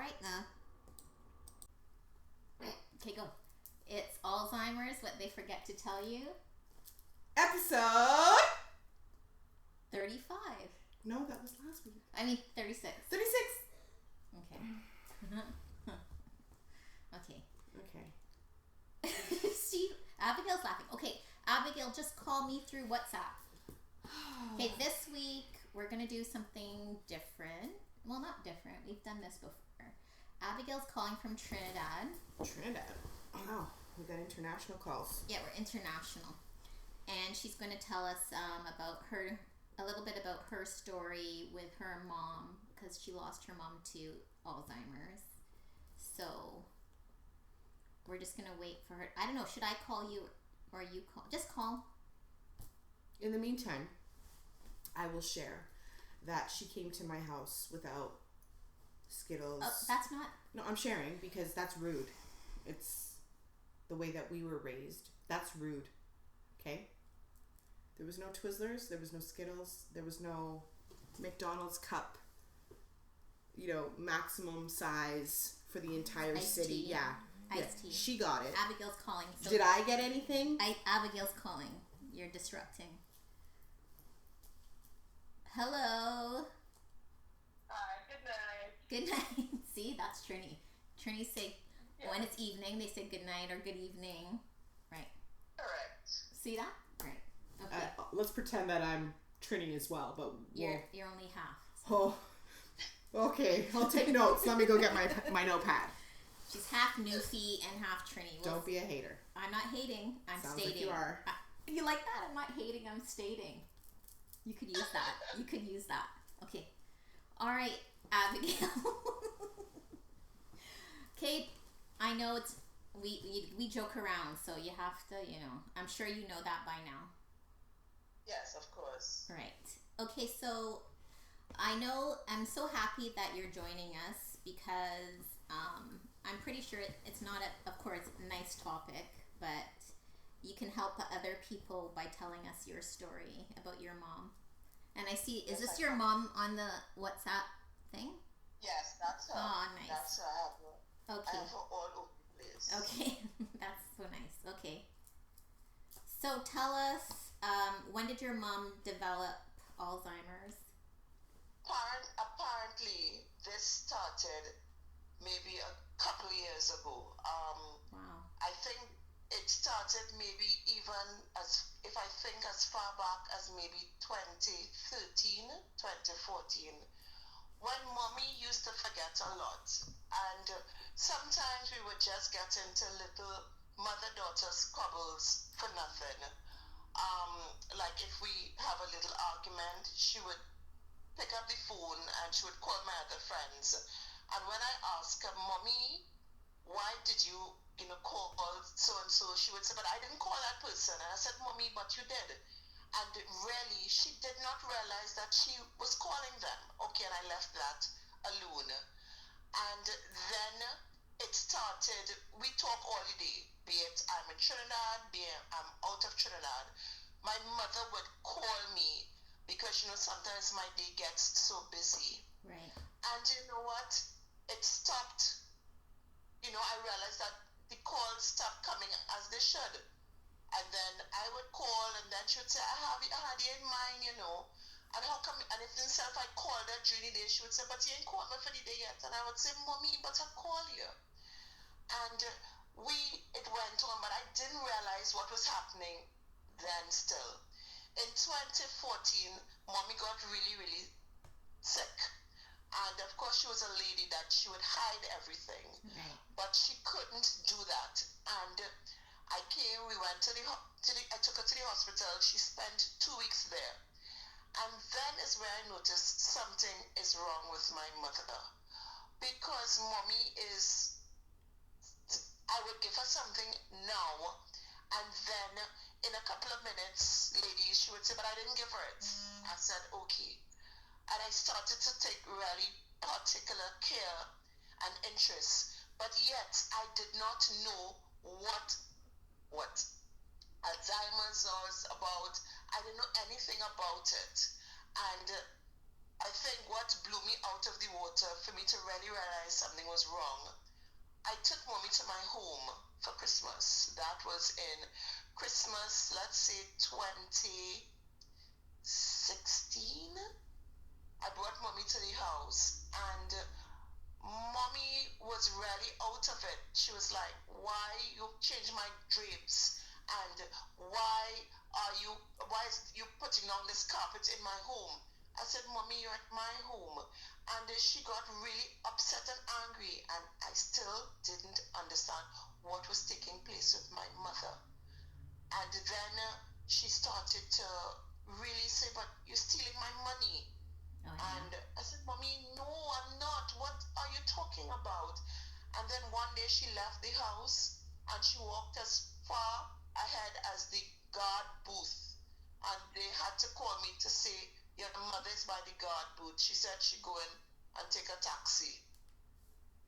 right now. Okay, go. It's Alzheimer's, what they forget to tell you. Episode 35. No, that was last week. I mean 36. 36. Okay. Okay. Okay. See, Abigail's laughing. Okay, Abigail, just call me through WhatsApp. Okay, this week we're going to do something different. Well, not different. We've done this before. Abigail's calling from Trinidad. Trinidad. Wow, we got international calls. Yeah, we're international. And she's going to tell us about a little bit about her story with her mom, because she lost her mom to Alzheimer's. So we're just going to wait for her. I don't know, should I call you or you call? Just call. In the meantime, I will share that she came to my house without Skittles. Oh, that's not... No, I'm sharing because that's rude. It's the way that we were raised. That's rude. Okay? There was no Twizzlers. There was no Skittles. There was no McDonald's cup. You know, maximum size for the entire city. Tea. Yeah. Iced tea. She got it. Abigail's calling. So Did I get anything? Abigail's calling. You're disrupting. Hello. Hi, good night. Good night. See, that's Trini. Trini say when it's evening, they say good night or good evening. Right. Correct. See that? Right. Okay. Let's pretend that I'm Trini as well, but You're only half. Oh, okay. I'll take notes. Let me go get my notepad. She's half Newfie and half Trini. Don't be a hater. I'm not hating. I'm Sounds stating. like you are. You like that? I'm not hating. I'm stating. You could use that. You could use that. Okay. All right, Abigail. Kate, I know it's we joke around, so you have to, I'm sure you know that by now. Yes, of course. Right. Okay, so I'm so happy that you're joining us because I'm pretty sure it's not, of course, a nice topic, but you can help other people by telling us your story about your mom. And I see, is this your mom on the WhatsApp thing? Yes, that's her. Oh, nice. That's her. I have her all over the place. Okay, that's so nice. Okay. So tell us, when did your mom develop Alzheimer's? Apparently, this started maybe a couple of years ago. Wow. I think it started maybe even as far back as maybe 2013, 2014, when mommy used to forget a lot. And sometimes we would just get into little mother-daughter squabbles for nothing. Like if we have a little argument, she would pick up the phone and she would call my other friends. And when I asked her, Mommy, why did you call so-and-so, she would say, but I didn't call that person. And I said, Mommy, but you did. And really, she did not realize that she was calling them. Okay, and I left that alone. And then it started, we talk all the day, be it I'm in Trinidad, be it I'm out of Trinidad. My mother would call me because, sometimes my day gets so busy. Right. And you know what? It stopped. I realized that the calls stopped coming as they should. And then I would call and then she would say, I had you in mind, And how come, and if himself I called her during the day, she would say, but you ain't called me for the day yet. And I would say, Mommy, but I call you. And it went on, but I didn't realize what was happening then still. In 2014, Mommy got really, really sick. And of course, she was a lady that she would hide everything. Right. But she couldn't do that. And we went I took her to the hospital. She spent 2 weeks there. And then is where I noticed something is wrong with my mother. Because Mommy I would give her something now. And then in a couple of minutes, ladies, she would say, but I didn't give her it. I said, okay. And I started to take really particular care and interest. But yet, I did not know what Alzheimer's was about. I didn't know anything about it. And I think what blew me out of the water for me to really realize something was wrong, I took mommy to my home for Christmas. That was in Christmas, let's say 2016. I brought mommy to the house, and mommy was really out of it. She was like, why you change my drapes? And why is you putting on this carpet in my home? I said, mommy, you're at my home. And she got really upset and angry, and I still didn't understand what was taking place with my mother. And then she started to really say, but you're stealing my money. Oh, And yeah. I said, mommy, no, I'm not. What are you talking about? And then one day she left the house and she walked as far ahead as the guard booth. And they had to call me to say, your mother is by the guard booth. She said she go in and take a taxi.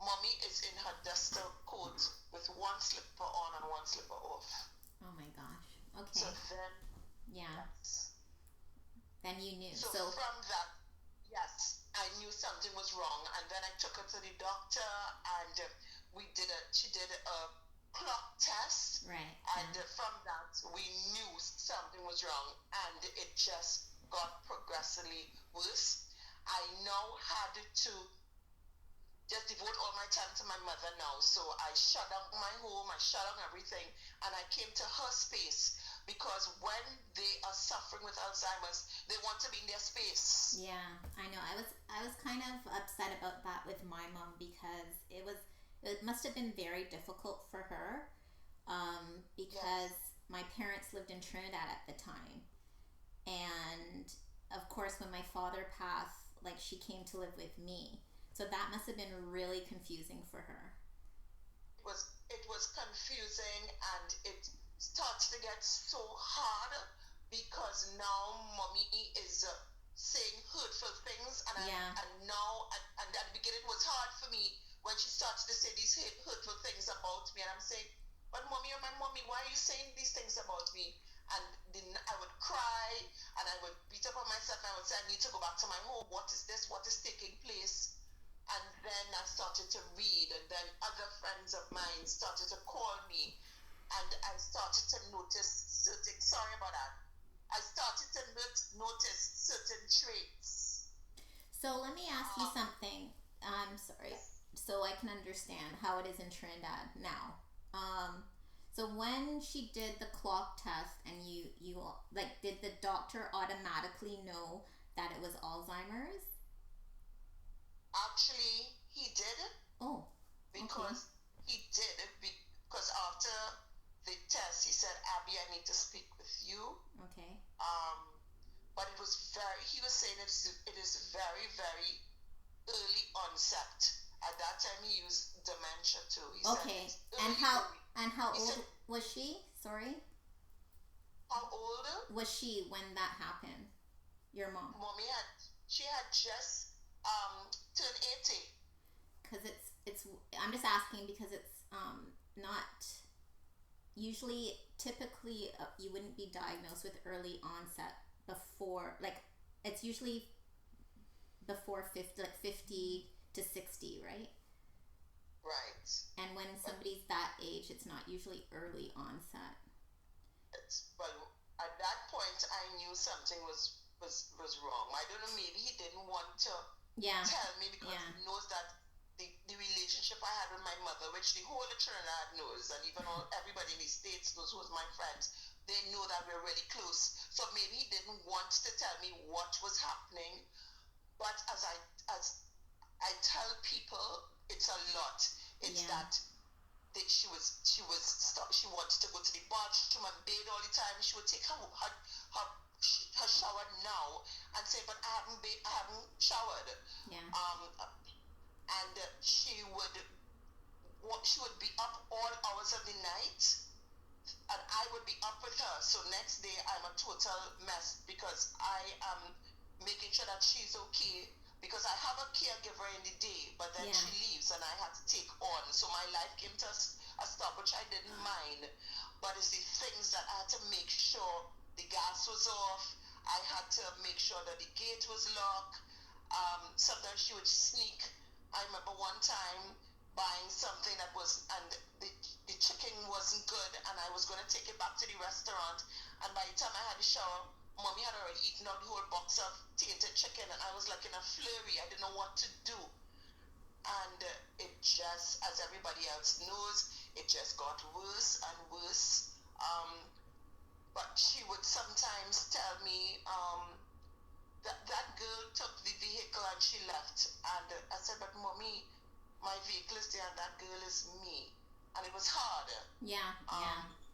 Mommy is in her duster coat with one slipper on and one slipper off. Oh my gosh. So Okay. then, Yeah. yes. Then you knew. So So, from that, yes, I knew something was wrong, and then I took her to the doctor, and she did a clock test, right. and Yeah. from that we knew something was wrong, and it just got progressively worse. I now had to just devote all my time to my mother now. So I shut down my home, I shut down everything, and I came to her space because when they are suffering with Alzheimer's, they want to be in their space. Yeah, I know. I was kind of upset about that with my mom because it must have been very difficult for her, because Yes. my parents lived in Trinidad at the time, and of course when my father passed, like she came to live with me, so that must have been really confusing for her. It was confusing, and it starts to get so hard because now mommy is saying hurtful things, and Yeah, and at the beginning it was hard for me when she starts to say these hurtful things about me, and I'm saying, but mommy, you're my mommy, why are you saying these things about me? And then I would cry, and I would beat up on myself, and I would say, I need to go back to my home. What is this? What is taking place? And then I started to read, and then other friends of mine started to call me, and I started to notice certain, sorry about that, I started to notice certain traits. so let me ask you Um, something. I'm sorry, so I can understand how it is in Trinidad now. um so when she did the clock test and you like, did the doctor automatically know that it was Alzheimer's? Actually, he did it Oh, okay. because he did it because after the test, he said, Abby, I need to speak with you. Okay. Um, but he was saying it is very, very early onset. At that time, he used dementia too. He said Okay. it's And early, how early. and how He old said, was she? Sorry. how old? Was she when that happened? Your mom? She had just turned 80. Cuz it's I'm just asking because it's not usually, typically, you wouldn't be diagnosed with early onset before, like, it's usually before 50, like 50 to 60, right? Right. And when But somebody's that age, it's not usually early onset. but at that point, I knew something was wrong. I don't know. Maybe he didn't want to Yeah. tell me because Yeah. he knows that the relationship I had with my mother, which the whole of Trinidad knows, and even everybody in the States knows who was my friends, they know that we're really close. So maybe he didn't want to tell me what was happening. But as I tell people, it's a lot. It's Yeah. that she wanted to go to the bathroom and bathe all the time. She would take her, her shower now and say, but I haven't showered. Yeah. And she would be up all hours of the night, and I would be up with her. So next day I'm a total mess because I am making sure that she's okay, because I have a caregiver in the day, but then Yeah. she leaves and I had to take on. So my life came to a stop, which I didn't mind. But it's the things that I had to make sure the gas was off. I had to make sure that the gate was locked. Sometimes she would sneak. I remember one time buying something that was, and the chicken wasn't good, and I was going to take it back to the restaurant. And by the time I had the shower, mommy had already eaten out the whole box of tainted chicken, and I was like in a flurry. I didn't know what to do. And it just, as everybody else knows, it just got worse and worse. But she would sometimes tell me, that girl took the vehicle and she left. And I said, but mommy, my vehicle is there and that girl is me. And it was hard. Yeah.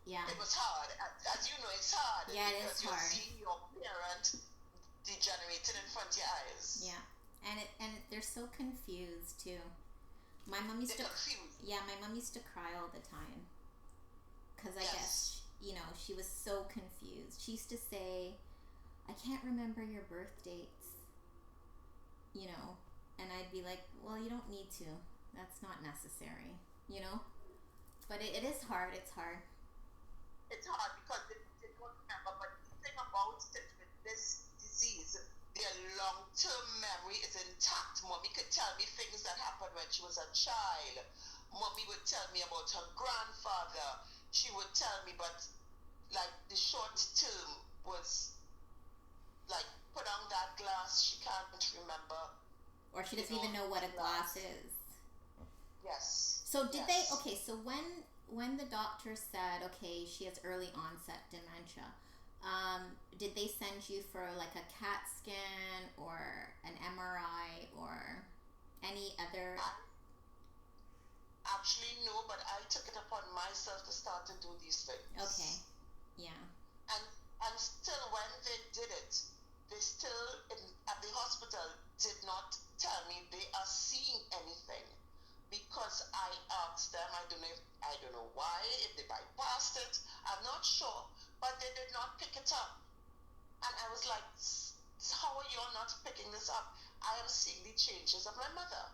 It was hard. As you know, it's hard. Yeah, it is because hard. You're seeing your parent degenerating in front of your eyes. Yeah, and they're so confused too. My mom used They're to. confused. Yeah, my mom used to cry all the time. Because I Yes. guess, she was so confused. She used to say, I can't remember your birth dates. And I'd be like, well, you don't need to. That's not necessary, But it is hard. It's hard. It's hard because they don't remember. But the thing about it with this disease, their long-term memory is intact. Mommy could tell me things that happened when she was a child. Mommy would tell me about her grandfather. She would tell me, but like the short term was like put on that glass. She can't remember. Or she doesn't even know what a glass is. Yes. So did Yes. they? Okay, so when the doctor said, okay, she has early onset dementia, did they send you for like a CAT scan or an MRI or any other? Actually, no, but I took it upon myself to start to do these things. Okay, yeah. And still, when they did it, they still at the hospital did not tell me they are seeing anything, because I asked them. I don't know why, if they bypassed it. I'm not sure, but they did not pick it up. And I was like, how are you all not picking this up? I am seeing the changes of my mother.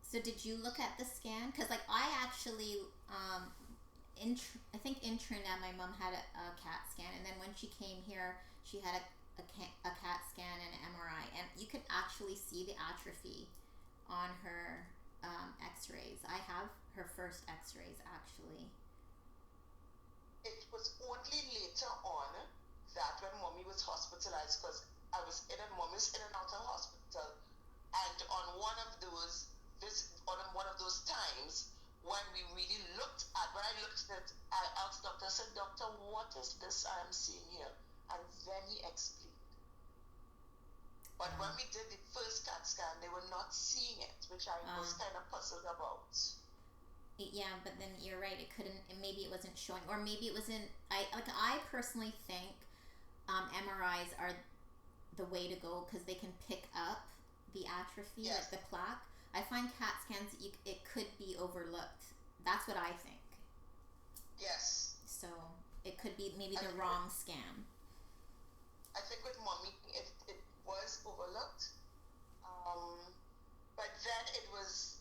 So did you look at the scan? Because like I actually, I think in Trinidad my mom had a CAT scan, and then when she came here, she had a CAT scan and an MRI, and you could actually see the atrophy on her X-rays. I have her first X-rays actually. It was only later on that when mommy was hospitalized, because I was mommy was in and out of hospital, and on one of those times when I looked at it, I asked doctor, I said, doctor, what is this I am seeing here? And then he explained. But when we did the first CAT scan, they were not seeing it, which I was kind of puzzled about. Yeah, but then you're right. It couldn't. Maybe it wasn't showing, or maybe it wasn't. I personally think MRIs are the way to go because they can pick up the atrophy, Yes. like the plaque. I find CAT scans, it could be overlooked. That's what I think. Yes. So it could be maybe the wrong scan. I think with mommy, it was overlooked. But then it was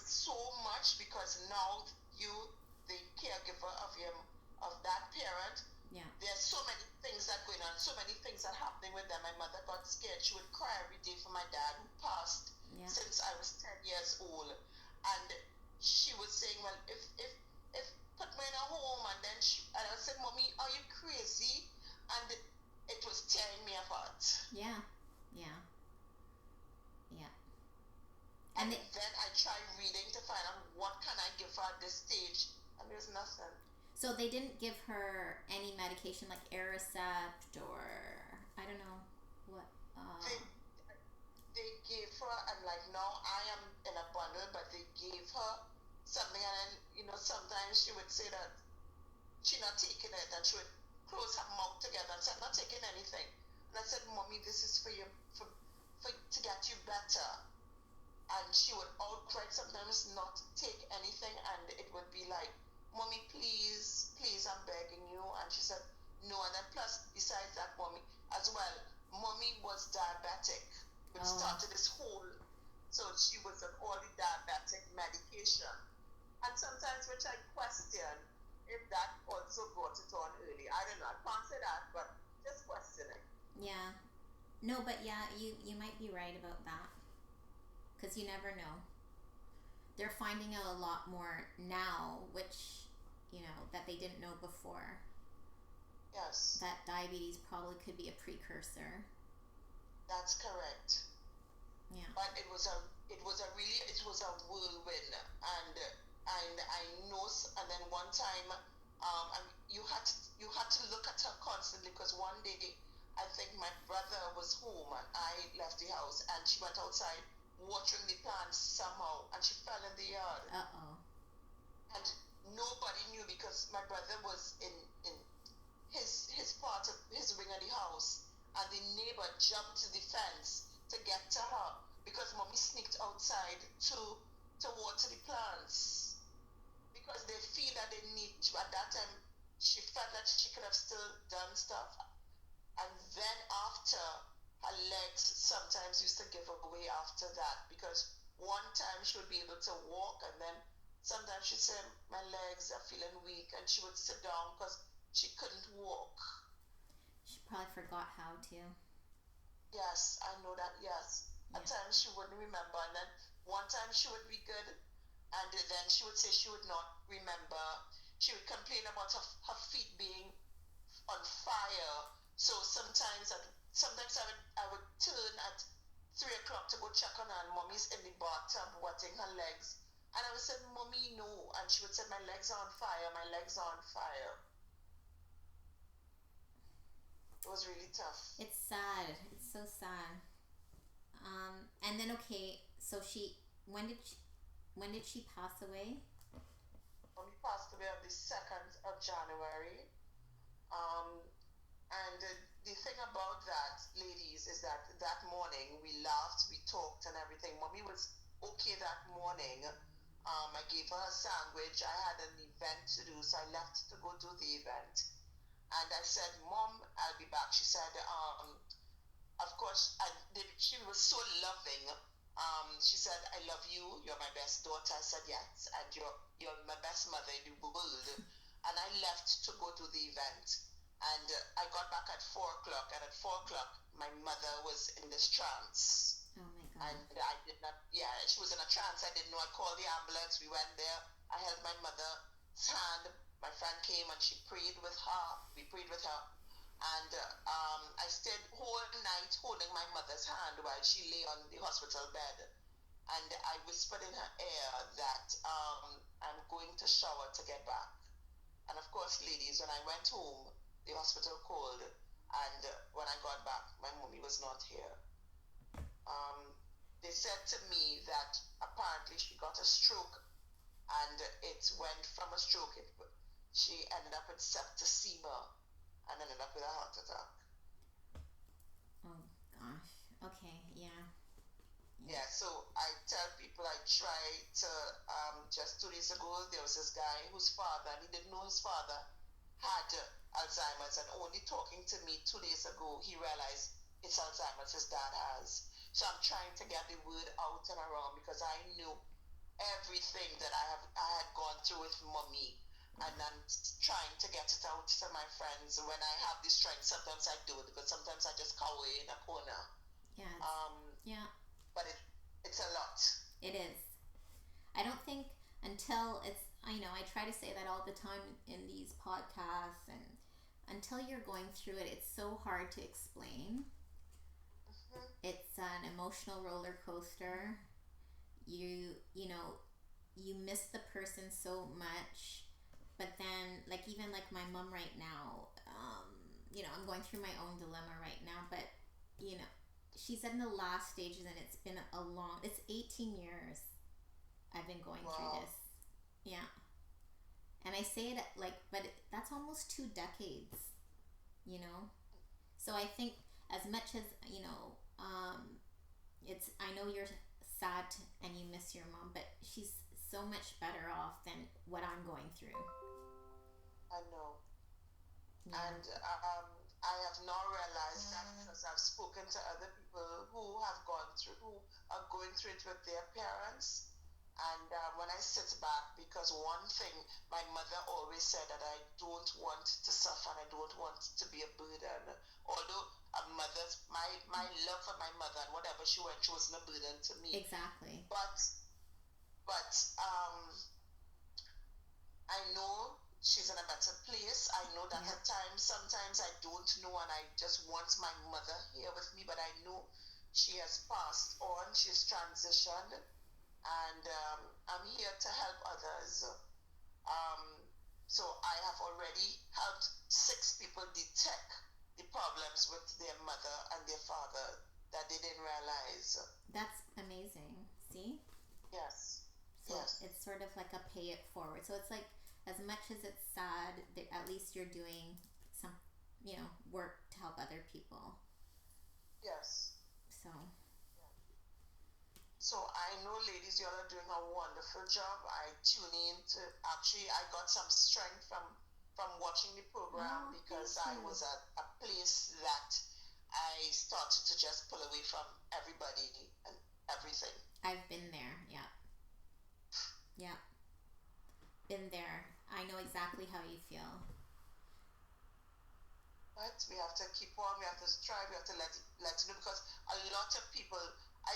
so much, because now you, the caregiver of that parent, Yeah. there's so many things that going on, so many things that happening with them. My mother got scared. She would cry every day for my dad, who passed since I was 10 years old. And she was saying, well, if put me in a home, and then and I said, mommy, are you crazy? And it was tearing me apart. Yeah. And then I tried reading to find out what can I give her at this stage, and there's nothing. So they didn't give her any medication like Aricept or I don't know what. They gave her, and like now I am in a bundle, but they gave her something, and then sometimes she would say that she's not taking it, and she would close her mouth together and say, I'm not taking anything. And I said, mommy, this is for you, for to get you better. And she would outright sometimes not take anything, and it would be like, mommy, please, I'm begging you. And she said, no. And then plus, besides that, mommy was diabetic, which started this whole, so she was on all the diabetic medication. And sometimes, which I question if that also brought it on early. I don't know, I can't say that, but just questioning. Yeah. No, but yeah, you might be right about that because you never know. They're finding out a lot more now, which that they didn't know before. Yes, That diabetes probably could be a precursor. that's correct. Yeah. But it was a whirlwind, and I know, and then one time, you had to look at her constantly because one day I think my brother was home and I left the house and she went outside watering the plants somehow and she fell in the yard. Uh-oh. And nobody knew because my brother was in his part of his wing of the house, and the neighbor jumped to the fence to get to her because mommy sneaked outside to water the plants because they feel that they need to. At that time, she felt that she could have still done stuff, and then after her legs sometimes used to give away after that because one time she would be able to walk and then sometimes she'd say my legs are feeling weak and she would sit down because she couldn't walk. She probably forgot how to. Yes, I know that. Yes, Yeah. at times she wouldn't remember, and then one time she would be good, and then she would say she would not remember. She would complain about her feet being on fire. So sometimes I would turn at 3 o'clock to go check on her, and mommy's in the bathtub wetting her legs, and I would say, "Mommy, no," and she would say, "My legs are on fire. My legs are on fire." It was really tough. It's sad. It's so sad. And then okay, so when did she pass away? Mommy passed away on the 2nd of January. Um, and the thing about that, ladies, is that that morning we laughed, we talked, and everything. Mommy was okay that morning. I gave her a sandwich. I had an event to do, so I left to go to the event. And I said, "Mom, I'll be back." She said, "Of course." She was so loving. She said, "I love you. You're my best daughter." I said, "Yes, and you're my best mother in the world." And I left to go to the event. And I got back at 4 o'clock, and at 4 o'clock, my mother was in this trance. Oh my god. And I did not, yeah, she was in a trance. I didn't know. I called the ambulance. We went there. I held my mother's hand. My friend came and she prayed with her. We prayed with her. And I stayed whole night holding my mother's hand while she lay on the hospital bed. And I whispered in her ear that I'm going to shower to get back. And of course, ladies, when I went home, the hospital called, and when I got back, my mommy was not here. They said to me that apparently she got a stroke, and it went from a stroke, she ended up with septicemia and ended up with a heart attack. Oh gosh. Okay. Yeah. Yeah, so I tell people I try to, just 2 days ago, there was this guy whose father, and he didn't know his father had Alzheimer's, and only talking to me 2 days ago, he realized it's Alzheimer's his dad has. So I'm trying to get the word out and around because I knew everything that I had gone through with mommy, and I'm trying to get it out to my friends. When I have the strength, sometimes I do it because sometimes I just cower in a corner. Yeah. Yeah. But it's a lot. It is. I don't think until it's, I try to say that all the time in these podcasts, and until you're going through it, it's so hard to explain. Mm-hmm. It's an emotional roller coaster. You miss the person so much, but then even like my mom right now, I'm going through my own dilemma right now, but she's in the last stages, and it's 18 years I've been going through this. Yeah. And I say it but that's almost 2 decades, So I think as much as, I know you're sad and you miss your mom, but she's so much better off than what I'm going through. I know. Yeah. And I have now realized that because I've spoken to other people who have gone through, who are going through it with their parents. And when I sit back, because one thing my mother always said, that I don't want to suffer and I don't want to be a burden. Although a mother's my love for my mother and whatever she went through wasn't a burden to me. Exactly. But I know she's in a better place. I know that at times, sometimes I don't know, and I just want my mother here with me, but I know she has passed on, she's transitioned, and I'm here to help others. So I have already helped 6 people detect the problems with their mother and their father that they didn't realize. That's amazing. See? Yes. So yes. it's sort of like a pay it forward. So it's like, as much as it's sad, at least you're doing some, work to help other people. Yes. So I know, ladies, you all are doing a wonderful job. I tune in to, actually, I got some strength from watching the program because I was at a place that I started to just pull away from everybody and everything. I've been there. Yeah. Been there. I know exactly how you feel. But we have to keep on, we have to strive, we have to let you know, because a lot of people, I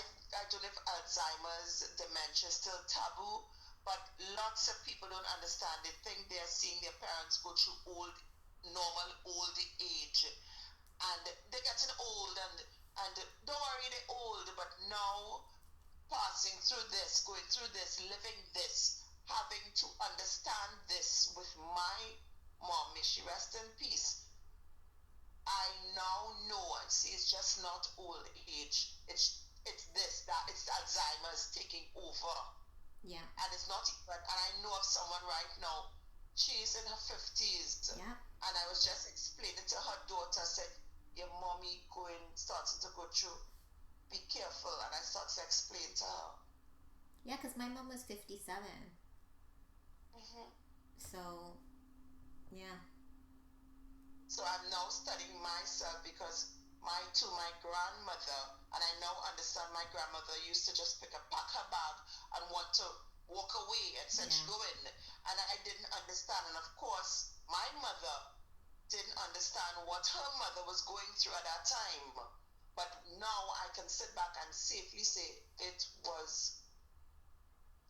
don't know if Alzheimer's, dementia is still taboo, but lots of people don't understand. They think they're seeing their parents go through normal old age, and they're getting old, and don't worry, they're old, but now passing through this, going through this, living this, having to understand this with my mom, may she rest in peace. I now know and see it's just not old age. It's Alzheimer's taking over. Yeah. And it's not even, and I know of someone right now, she's in her 50s. Yeah. And I was just explaining to her daughter, said, your mommy starting to go through, be careful. And I started to explain to her. Yeah, because my mom was 57. So, yeah. So I'm now studying myself because my grandmother, and I now understand my grandmother used to just pack her bag and want to walk away and said she go in. And I didn't understand. And of course, my mother didn't understand what her mother was going through at that time. But now I can sit back and safely say it was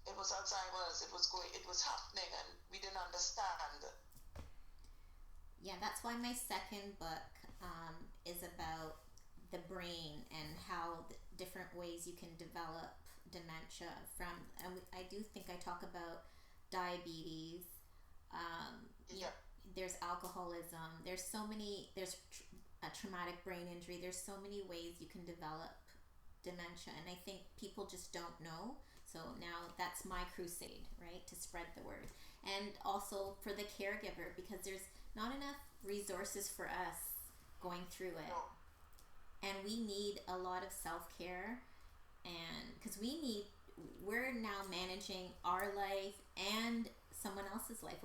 Alzheimer's. It was happening, and we didn't understand. Yeah, that's why my second book is about the brain and how different ways you can develop dementia from. And I do think I talk about diabetes. There's alcoholism. There's a traumatic brain injury. There's so many ways you can develop dementia, and I think people just don't know. So now that's my crusade, right, to spread the word. And also for the caregiver, because there's not enough resources for us going through it. And we need a lot of self-care, and because we're now managing our life and someone else's life.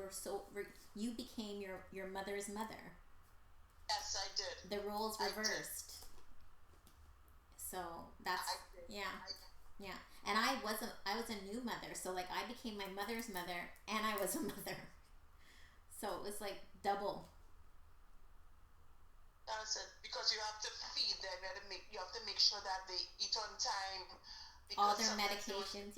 You became your mother's mother. Yes, I did. The roles reversed. So that's yeah. And I was a new mother, so like I became my mother's mother and I was a mother. So it was like double. That's it, because you have to feed them. You have to make sure that they eat on time. All their medications,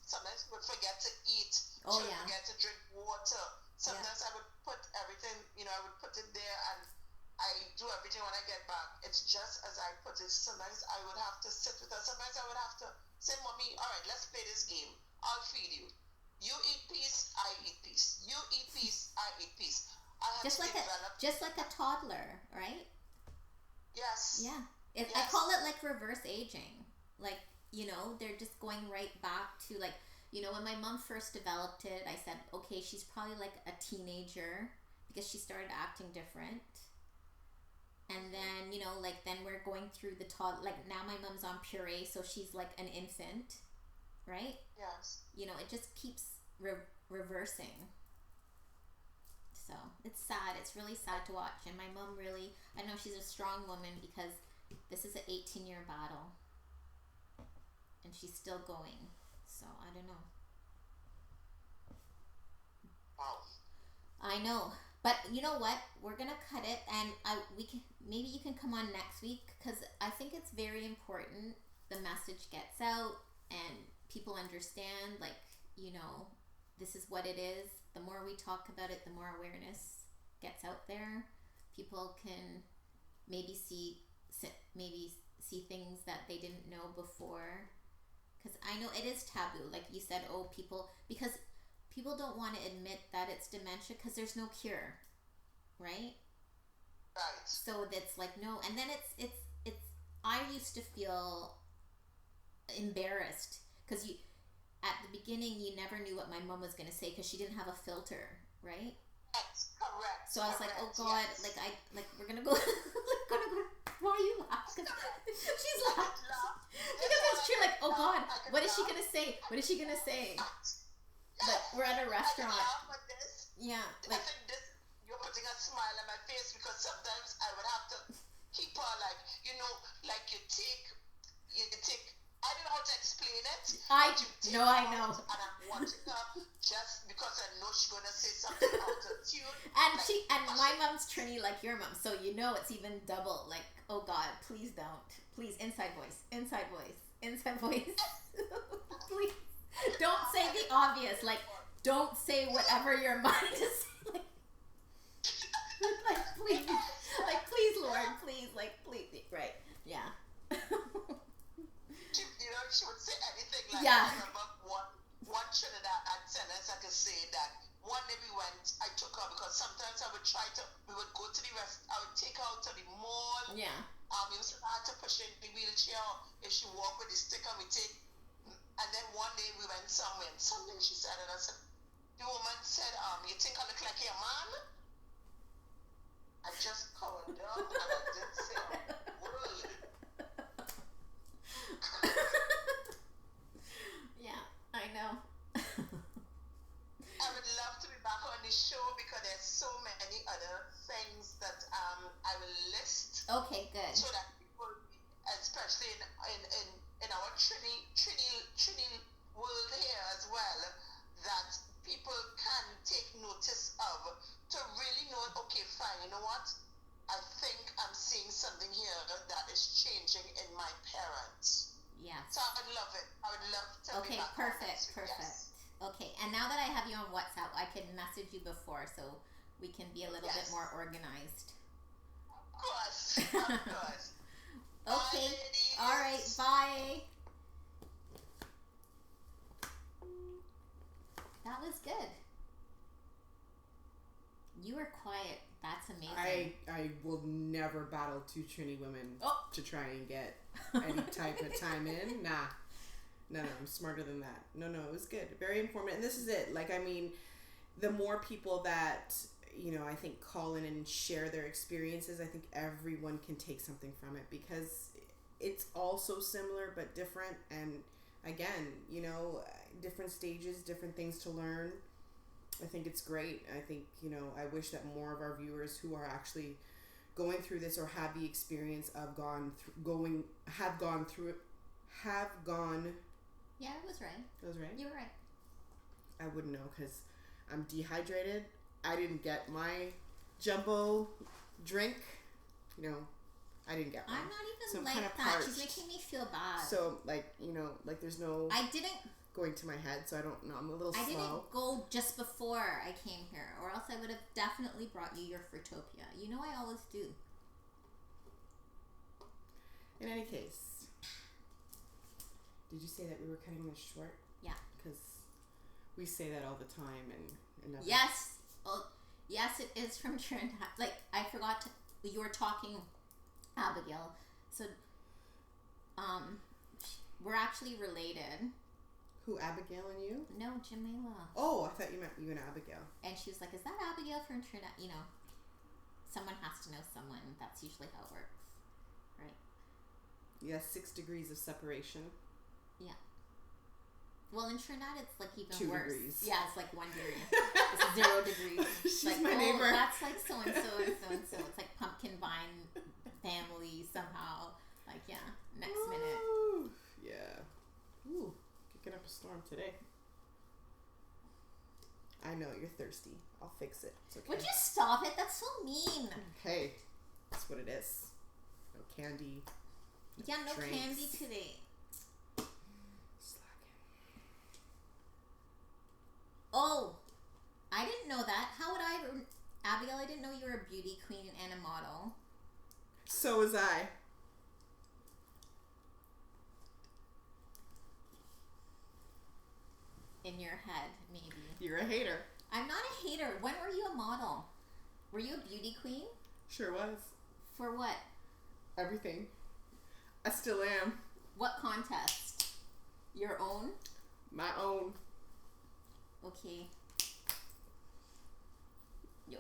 Sometimes we would forget to eat. Forget to drink water. Sometimes I would put everything, I would put it there, and I do everything when I get back. It's just as I put it. Sometimes I would have to sit with her. Sometimes I would have to say, Mommy, all right, let's play this game. I'll feed you. You eat peace, I eat peace. You eat peace, I eat peace. Just like a toddler, right? Yes. Yeah. I call it like reverse aging. Like, they're just going right back to like, when my mom first developed it, I said, okay, she's probably like a teenager because she started acting different. And then, then we're going through the like now my mom's on puree, so she's like an infant, right? Yes. It just keeps reversing. So it's sad. It's really sad to watch. And my mom really, I know she's a strong woman because this is an 18-year battle. And she's still going. So I don't know. Wow. I know. But you know what? We're gonna cut it, and maybe you can come on next week because I think it's very important the message gets out and people understand. Like, this is what it is. The more we talk about it, the more awareness gets out there. People can maybe see things that they didn't know before. Because I know it is taboo, like you said. Because people don't want to admit that it's dementia because there's no cure, right? Right. So that's like no, and then it's. I used to feel embarrassed because at the beginning you never knew what my mom was gonna say because she didn't have a filter, right? That's correct. So I was like, oh God, yes. We're gonna go. Why are you laughing? She's laughing because it's true. Like, oh God, what is she gonna say? What is she gonna say? But we're at a restaurant. Yeah, I think you're putting a smile on my face because sometimes I would have to keep her like you take. I don't know how to explain it. I know. And I'm watching her just because I know she's gonna say something out of tune. And my mom's Trini like your mom, so it's even double. Like, oh God, please don't. Please, inside voice. Please. Don't say the obvious. Like, don't say whatever your mind is saying. Please, Lord, please, right? Yeah. She would say anything like. Yeah. I remember one Trinidad sentence I could say that one day I took her because sometimes we would go to the I would take her out to the mall. Yeah. We used to have to push her in the wheelchair if she walked with the stick and and then one day we went somewhere and something she said and I said, the woman said, you think I look like a man? I just covered up and I didn't say a word. Yeah, I know. I would love to be back on the show because there's so many other things that I will list. Okay, good. So that people, especially in our Trini world here as well, that people can take notice of to really know, okay, fine, you know what? I think I'm seeing something here that is changing in my parents. Yeah. So I would love it. I would love to be back. Perfect. Yes. Okay, and now that I have you on WhatsApp, I can message you before so we can be a little bit more organized. Of course. Of course. Okay. Bye, all right. Bye. That was good. You were quiet. That's amazing. I will never battle two Trini women to try and get any type of time in. Nah. No, I'm smarter than that. No, it was good. Very informative. And this is it. Like, I mean, the more people that, I think call in and share their experiences, I think everyone can take something from it because it's all so similar but different. And again, different stages, different things to learn. I think it's great. I think, I wish that more of our viewers who are actually going through this or have the experience of have gone. Yeah, it was right. It was right? You were right. I wouldn't know because I'm dehydrated. I didn't get my jumbo drink. I didn't get one. I'm not even so like kind of that. parched. She's making me feel bad. So, there's no... I didn't... going to my head, so I don't know. I'm a little slow. I didn't go just before I came here, or else I would have definitely brought you your Fruitopia. I always do. In any case, did you say that we were cutting this short? Yeah. Because we say that all the time, and yes. Well, yes, it is from Trinidad. Like, I forgot you were talking, Abagail. So, we're actually related. Who, Abagail and you? No, Jamila. Oh, I thought you meant you and Abagail. And she was like, is that Abagail from Trinidad? Someone has to know someone. That's usually how it works. Right? Yeah, 6 degrees of separation. Yeah. Well, in Trinidad, it's like even 2 worse. degrees. Yeah, it's like 1 degree. It's 0 degrees. She's like, my neighbor. That's like so-and-so and so-and-so. It's like pumpkin vine family somehow. Like, yeah, next minute. Yeah. Ooh, kicking up a storm today. I know you're thirsty. I'll fix it. It's okay. Would you stop it? That's so mean. Hey, that's what it is. No candy. Yeah, no drinks. candy today. Slacking. Oh, I didn't know that. How would I... Abigail, I didn't know you were a beauty queen and a model. So was I. In your head, maybe. You're a hater. I'm not a hater. When were you a model? Were you a beauty queen? Sure was. For what? Everything. I still am. What contest? Your own? My own. Okay.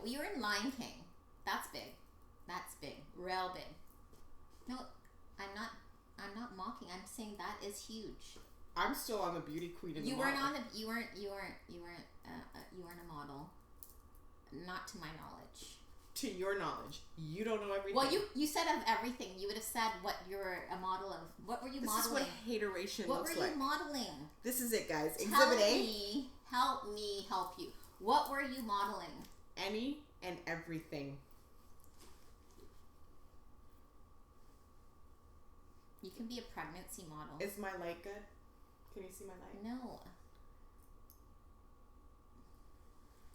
You were in Lion King. That's big. That's big. Real big. No, I'm not mocking. I'm saying that is huge. I'm still on the beauty queen and You the weren't model. on the. You weren't a model. Not to my knowledge. To your knowledge, you don't know everything. Well, you said of everything. You would have said what you're a model of. What were you This modeling? is what hateration What looks were like. you modeling? This is it, guys. Tell Exhibit A. me. Help me help you. What were you modeling? Any and everything. You can be a pregnancy model. Is my light good? Can you see my light? No.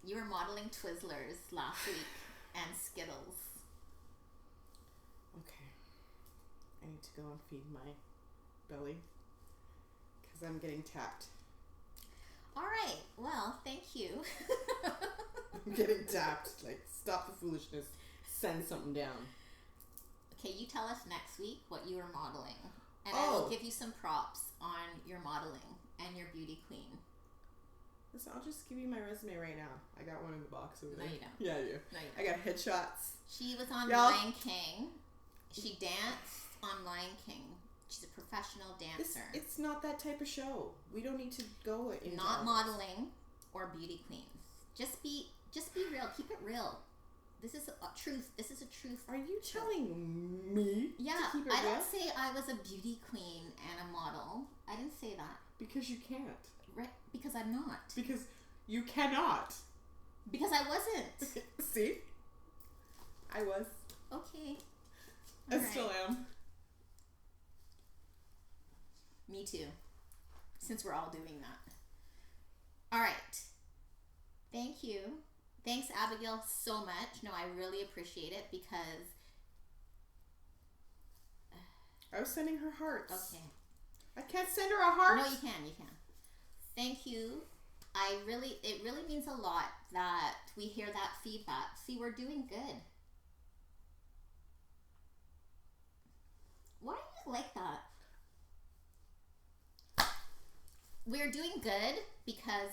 You were modeling Twizzlers last week and Skittles. Okay. I need to go and feed my belly because I'm getting tapped. All right. Well, thank you. I'm getting tapped. Like, stop the foolishness. Send something down. Okay, you tell us next week what you were modeling. And I will give you some props on your modeling and your beauty queen. Listen, I'll just give you my resume right now. I got one in the box over there. No, you don't. Yeah, I do. No, you I got headshots. She was on Y'all. Lion King. She danced on Lion King. She's a professional dancer. It's not that type of show. We don't need to go into Not all modeling or beauty queens. Just be real. Keep it real. This is a truth. This is a truth. Are you telling me Yeah, to keep it I real? didn't say I was a beauty queen and a model. I didn't say that. Because you can't. Right? Because I'm not. Because you cannot. Because I wasn't. See? I was. Okay. I All right. still am. Me too. Since we're all doing that. All right. Thank you. Thanks, Abigail, so much. No, I really appreciate it because... I was sending her hearts. Okay. I can't send her a heart. No, you can. Thank you. It really means a lot that we hear that feedback. See, we're doing good. Why do you like that? We're doing good because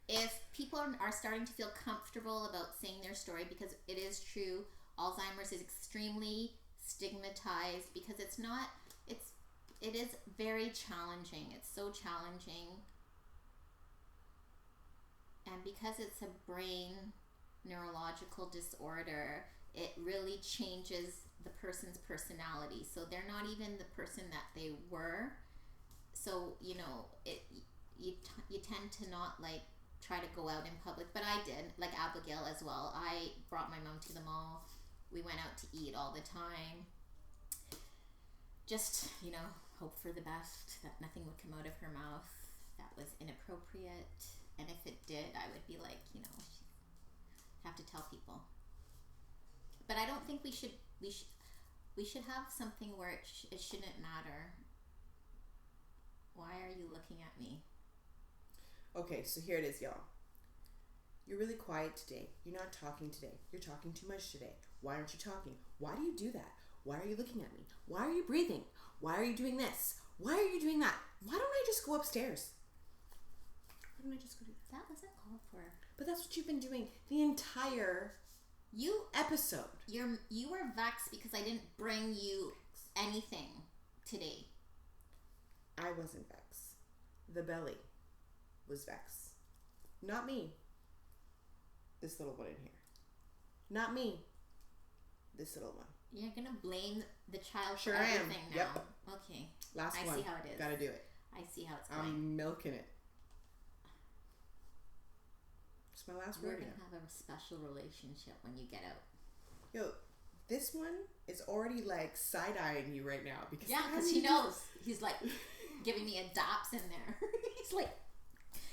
if people are starting to feel comfortable about saying their story, because it is true, Alzheimer's is extremely stigmatized because it is very challenging. It's so challenging. And because it's a brain neurological disorder, it really changes the person's personality. So they're not even the person that they were. So, you tend to not like try to go out in public, but I did, like Abagail as well. I brought my mom to the mall. We went out to eat all the time. Just, hope for the best, that nothing would come out of her mouth that was inappropriate. And if it did, I would be like, have to tell people. But I don't think we should have something where it shouldn't matter. Why are you looking at me? Okay, so here it is, y'all. You're really quiet today. You're not talking today. You're talking too much today. Why aren't you talking? Why do you do that? Why are you looking at me? Why are you breathing? Why are you doing this? Why are you doing that? Why don't I just go upstairs? Why don't I just go do that? That wasn't called for. But that's what you've been doing the entire episode. You were vexed because I didn't bring you anything today. I wasn't vexed. The belly was vexed. Not me. This little one in here. Not me. This little one. You're gonna blame the child Sure for I am. everything now. Yep. Okay. Last I one. see how it is. Gotta do it. I see how it's going. I'm milking it. It's my last We're rodeo. gonna have a special relationship when you get out. Yo, this one is already like side eyeing you right now because Because he knows. He's like giving me a dops in there. He's like,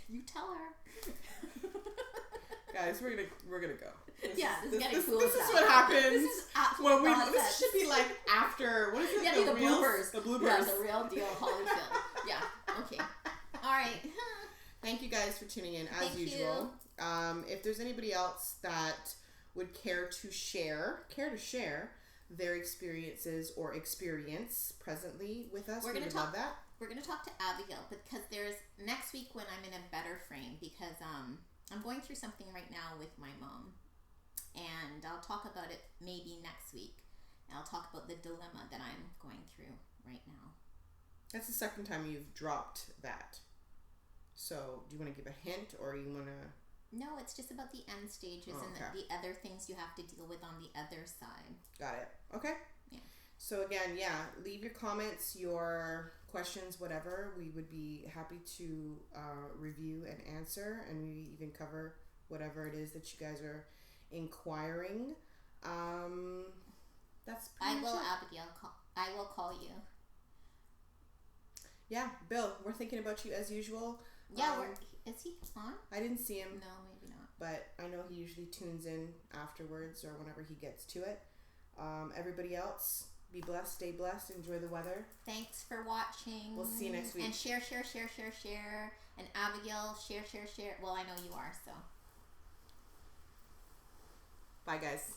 you tell her. Guys, we're gonna go. This is getting cool. This is what happens This is when we. nonsense. This should be like after. What is it? Yeah, the reels? bloopers. The bloopers. Yeah, the real deal Holyfield. Yeah. Okay. All right. Thank you guys for tuning in as Thank usual. If there's anybody else that would care to share their experiences or experience presently with us, we would love that. We're gonna talk to Abagail because there's next week when I'm in a better frame because I'm going through something right now with my mom, and I'll talk about it maybe next week. And I'll talk about the dilemma that I'm going through right now. That's the second time you've dropped that. So, do you want to give a hint, or you want to? No, it's just about the end stages and the other things you have to deal with on the other side. Got it. Okay. Yeah. So again, leave your comments, your questions, whatever. We would be happy to review and answer, and we even cover whatever it is that you guys are inquiring. That's pretty much it. Abigail. I will call you. Yeah, Bill, we're thinking about you as usual. Yeah, is he on? I didn't see him. No, maybe not. But I know he usually tunes in afterwards or whenever he gets to it. Everybody else, be blessed, stay blessed, enjoy the weather. Thanks for watching. We'll see you next week. And share. And Abigail, share. Well, I know you are, so. Bye, guys.